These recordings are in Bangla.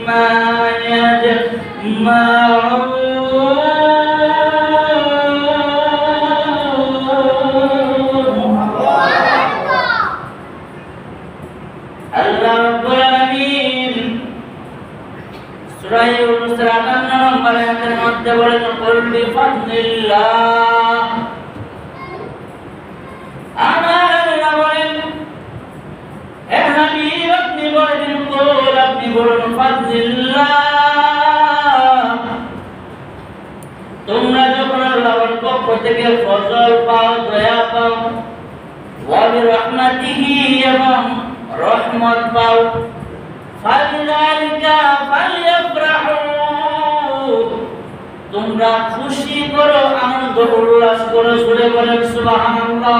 مما يجمعون আল্লাহ রাব্বুল আলামিন সূরা ইউনূস 58 নম্বর আয়াতের মধ্যে বলেন কুল বিফাদলিল্লাহ আমার আল্লাহ বলেন হে হাবিব আপনি বলেন কুল আপনি বলুন ফাদলিল্লাহ তোমরা যখন আল্লাহর পক্ষ থেকে ফজল পাও দয়া পাও ওয়া বিরহমাতিহি এবং রহমত পাও ফালিযালিকা ফালইফরাহু তোমরা খুশি করো আনন্দ উল্লাস করো জোরে বলেন সুবহানাল্লাহ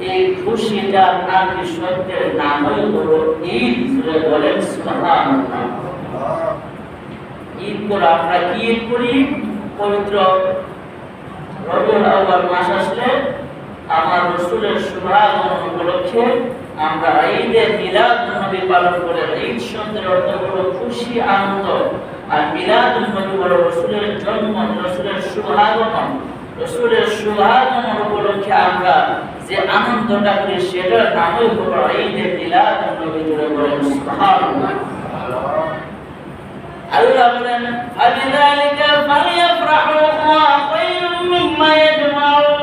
এই খুশিটা আরবি শব্দের নাম হলো ঈদ জোরে বলেন সুবহানাল্লাহ ঈদ করে আমরা কি ঈদ করি পবিত্র রবিউল আউয়াল মাস আসলে আমার রাসূলের শুভাগমন উপলক্ষে আমরা ঈদে মিলাদুন নবী পালন করে ঈদ শব্দের অর্থ হলো খুশি আনন্দ আর মিলাদুন নবী হলো রাসূলের জন্ম রাসূলের শুভাগমন রাসূলের শুভাগমন উপলক্ষে আমরা যে আনন্দটা করি সেটার নামই হলো ঈদে মিলাদুন নবী জুড়ে বলেন সুবহানাল্লাহ আল্লাহ বলেন ফালিযালিকা ফালইফরাহু ওয়া খায়রুম মিম্মা ইয়াজমাউন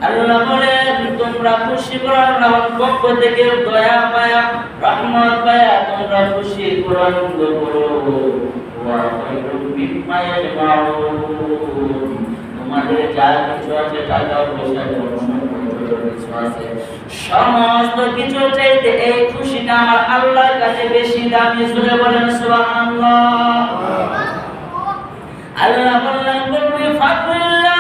আল্লাহ বলেন তোমরা খুশি করো আল্লাহর পক্ষ থেকে দয়া পায়া রহমত পায়া তোমরা খুশি করো আনন্দ করো ওয়া খায়রুম মিম্মা ইয়াজমাউন তোমাদের যা কিছু আছে টাকা পয়সা সমস্ত কিছু চাইতে এই খুশিটা আমার আল্লাহর কাছে বেশি দামি জোরে বলেন সুবহানাল্লাহ আল্লাহ বললেন বলবি ফাদলিল্লাহ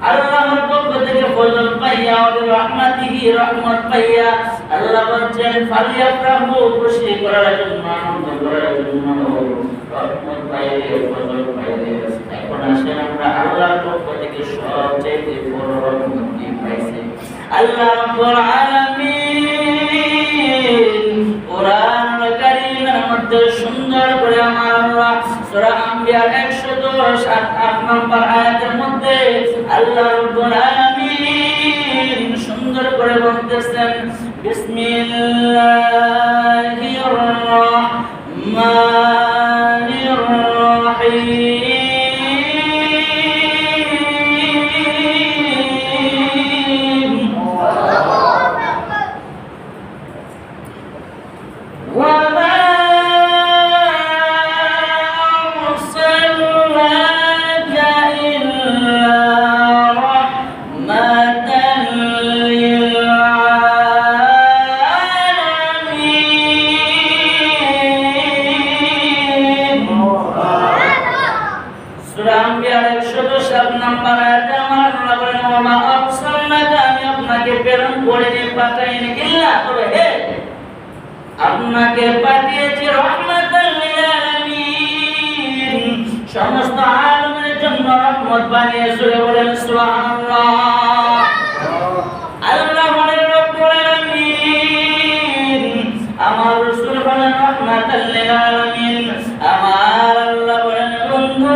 আল্লাহর পক্ষ থেকে ফজল পাইয়া ও রহমাতিহি রহমত পাইয়া আল্লাহ বলেন ফালিয়াফরাহু খুশি করার জন্য আনন্দ করার জন্য রহমত পাইলে ফজল পাইলে এখন আসেন আমরা আল্লাহর পক্ষ থেকে সবচেয়ে বড় রহমত কি পাইছি আল্লাহ রাব্বুল আলামিন কোরআনুল কারীমের মধ্যে সুন্দর করে আমার আল্লাহ সূরা আম্বিয়া 110 নম্বর আয়াতের মধ্যে আল্লাহ রাব্বুল আলামিন সুন্দর করে বলতেছেন বিসমিল্লাহির রাহমানির রাহিম আপনাকে পাঠিয়েছি রাহমাতাল লিল আলামিন সমস্ত আলমের জন্য রহমত বানিয়ে সূরা বলেন সুবহানাল্লাহ আল্লাহ বলেন রব্বুল আলামিন আমার রাসূল বলেন রাহমাতাল লিল আলামিন আমার আল্লাহ বলেন বন্ধু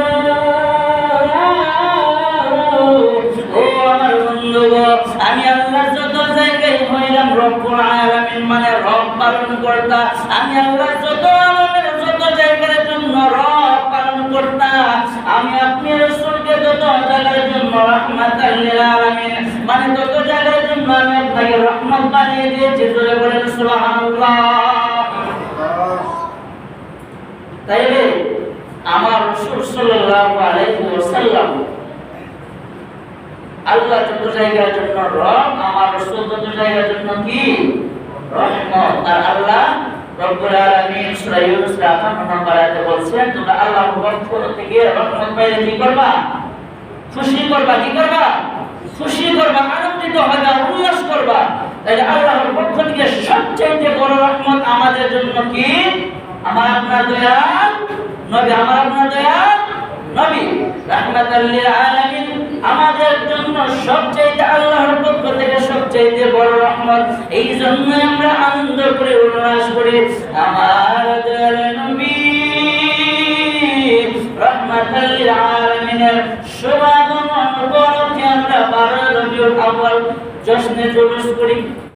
ও আমার বন্ধু আমি আল্লাহ যত জায়গায় হইলাম রব্বুল আলামিন মানে রব পালন করতা আমি আল্লাহ যত আলমের যত জায়গার জন্য রব পালন করতা আমি আপনি রাসূলকে যত জায়গার জন্য রাহমাতাল লিল আলামিন মানে যত জায়গার জন্য আমি আপনাকে রহমত বানিয়ে দিয়েছি জোরে বলেন সুবহানাল্লাহ তাইলে আমার রাসূল সাল্লাল্লাহু আলাইহি ওয়াসাল্লাম আল্লাহ যত জায়গার জন্য রব আমার রাসূল যত জায়গার জন্য কি রহমত আর আল্লাহ রব্বুল আলামিন সূরা ইউনূস 58 নম্বর আয়াতে বলছেন তোমরা আল্লাহর পক্ষ থেকে রহমত পাইলে কি করবা খুশি করবা কি করবা খুশি করবা আনন্দিত হবা উল্লাস করবা তাহলে আল্লাহর পক্ষ থেকে সবচেয়ে বড় রহমত আমাদের জন্য কি আমার আপনার দয়াল নবী আমার আপনার দয়াল নবী রাহমাতাল লিল আলামিন আমাদের জন্য সবচাইতে আল্লাহর পক্ষ থেকে সবচাইতে বড় রহমত। এই জন্য আমরা আনন্দ করে উল্লাস করি। আমার দয়ালু নবী রাহমাতাল লিল আলামিনের সমাগম উপলক্ষে আমরা 12 রবিউল আউয়াল জশ্নে জুলুস করি।